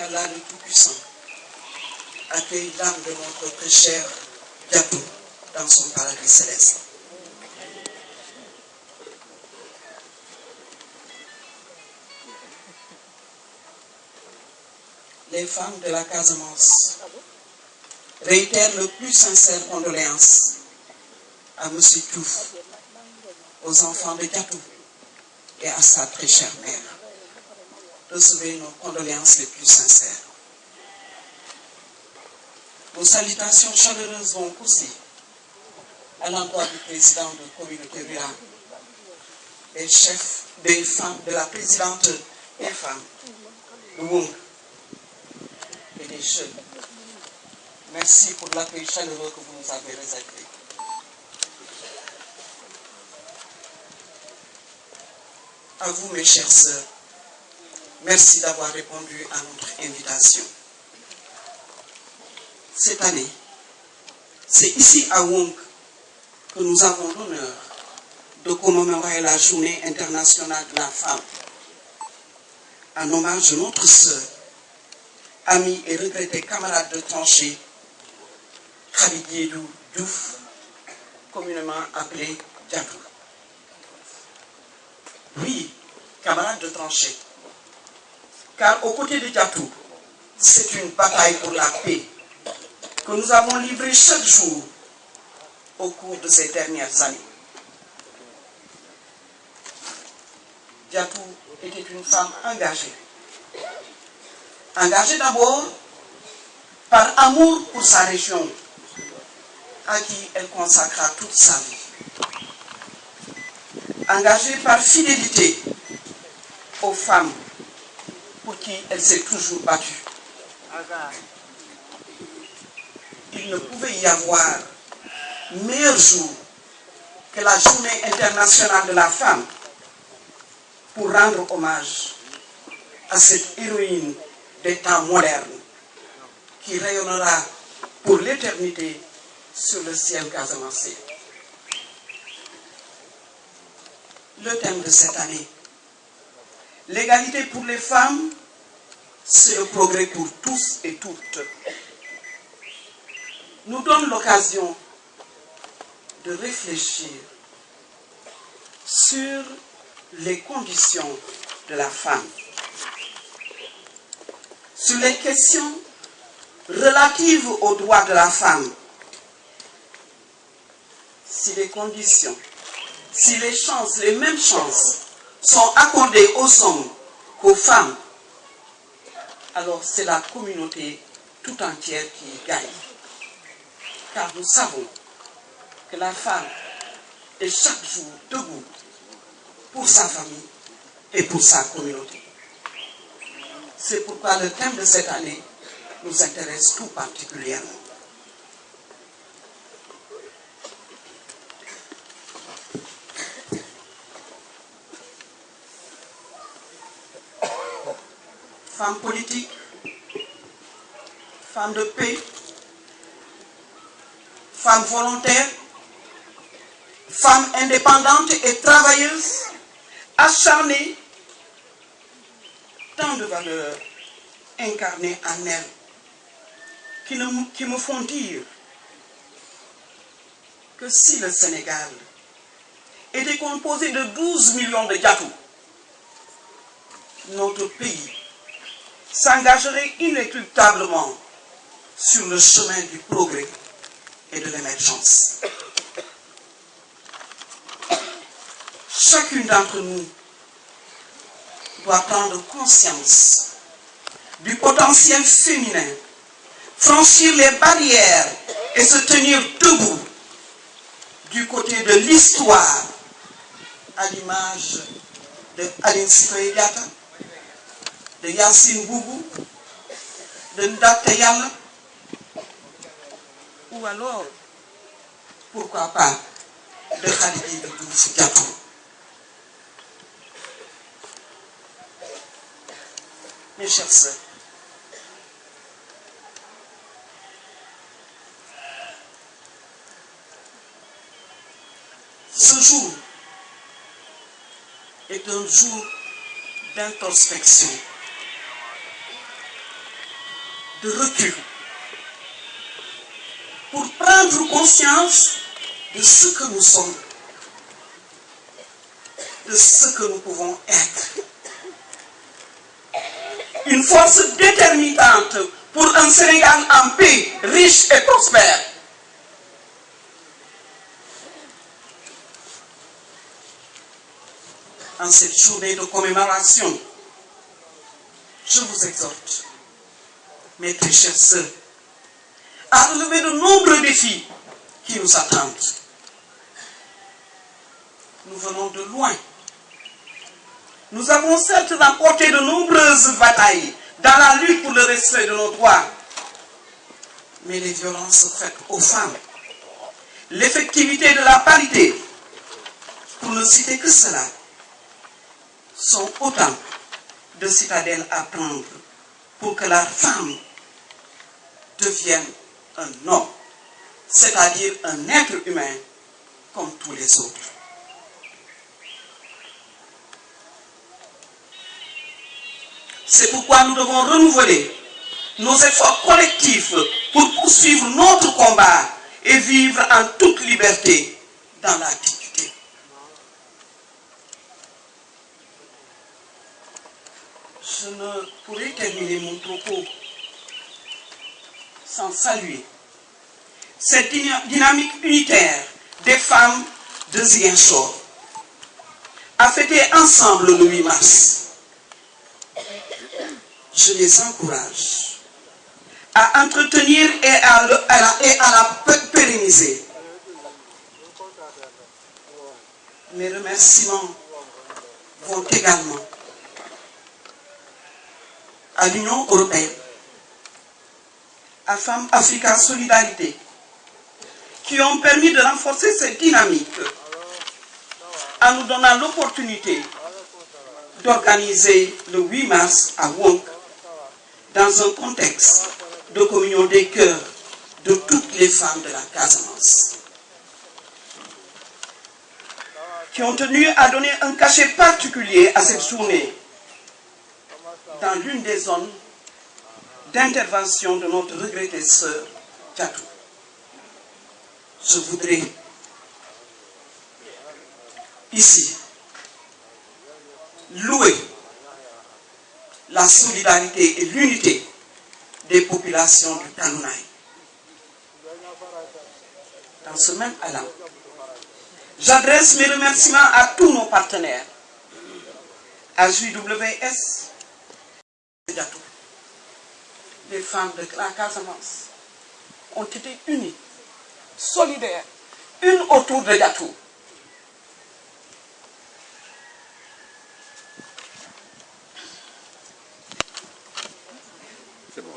qu'Allah le Tout-Puissant accueille l'âme de notre très cher Diatou dans son paradis céleste. Les femmes de la Casamance réitèrent le plus sincère condoléances à M. Diouf, aux enfants de Diatou et à sa très chère mère. Recevez nos condoléances les plus sincères. Nos salutations chaleureuses vont aussi à l'endroit du président de la communauté rurale, des chefs des femmes, de la présidente des femmes, de Wong et des jeunes. Merci pour l'accueil chaleureux que vous nous avez réservé. À vous, mes chères sœurs, merci d'avoir répondu à notre invitation. Cette année, c'est ici à Wong que nous avons l'honneur de commémorer la Journée internationale de la femme, en hommage de notre sœur, amie et regrettée camarade de tranchée, Khalidou Diouf, communément appelée Diatou. Oui, camarade de tranchée, car aux côtés de Diatou, c'est une bataille pour la paix que nous avons livrée chaque jour au cours de ces dernières années. Diatou était une femme engagée. Engagée d'abord par amour pour sa région, à qui elle consacra toute sa vie. Engagée par fidélité aux femmes pour qui elle s'est toujours battue. Il ne pouvait y avoir meilleur jour que la Journée internationale de la femme pour rendre hommage à cette héroïne des temps modernes qui rayonnera pour l'éternité sur le ciel casamançais. Le thème de cette année, l'égalité pour les femmes, c'est le progrès pour tous et toutes, nous donne l'occasion de réfléchir sur les conditions de la femme, sur les questions relatives aux droits de la femme. Si les conditions, si les chances, les mêmes chances sont accordées aux hommes qu'aux femmes, alors c'est la communauté tout entière qui gagne. Car nous savons que la femme est chaque jour debout pour sa famille et pour sa communauté. C'est pourquoi le thème de cette année nous intéresse tout particulièrement. Femme politique, femme de paix, femme volontaire, femme indépendante et travailleuse, acharnée, tant de valeurs incarnées en elle qui me font dire que si le Sénégal était composé de 12 millions de Diatou, notre pays s'engagerait inéluctablement sur le chemin du progrès et de l'émergence. Chacune d'entre nous doit prendre conscience du potentiel féminin, franchir les barrières et se tenir debout du côté de l'histoire, à l'image de Aline Sitoé Diatta, de Yacine Boubou, de Ndate Yalla, ou alors, pourquoi pas, de Khalidou Diouf Diatou. Mes chers sœurs, ce jour est un jour d'introspection, de recul pour prendre conscience de ce que nous sommes, de ce que nous pouvons être. Une force déterminante pour un Sénégal en paix, riche et prospère. En cette journée de commémoration, je vous exhorte, mes très chères sœurs, à relever de nombreux défis qui nous attendent. Nous venons de loin. Nous avons certes remporté de nombreuses batailles dans la lutte pour le respect de nos droits, mais les violences faites aux femmes, l'effectivité de la parité, pour ne citer que cela, sont autant de citadelles à prendre pour que la femme devienne un homme, c'est-à-dire un être humain comme tous les autres. C'est pourquoi nous devons renouveler nos efforts collectifs pour poursuivre notre combat et vivre en toute liberté dans la dignité. Je ne pourrai terminer mon propos sans saluer cette dynamique unitaire des femmes de Ziguinchor, à fêter ensemble le 8 mars. Je les encourage à entretenir et à la pérenniser. Mes remerciements vont également à l'Union européenne, à Femmes Africa Solidarité, qui ont permis de renforcer cette dynamique en nous donnant l'opportunité d'organiser le 8 mars à Wonk dans un contexte de communion des cœurs de toutes les femmes de la Casamance, qui ont tenu à donner un cachet particulier à cette journée dans l'une des zones d'intervention de notre regrettée sœur Diatou. Je voudrais ici louer la solidarité et l'unité des populations du Kanounaï. Dans ce même allant, j'adresse mes remerciements à tous nos partenaires, à JWS, les femmes de la Casamance ont été unies, solidaires, une autour de Diatou. C'est bon.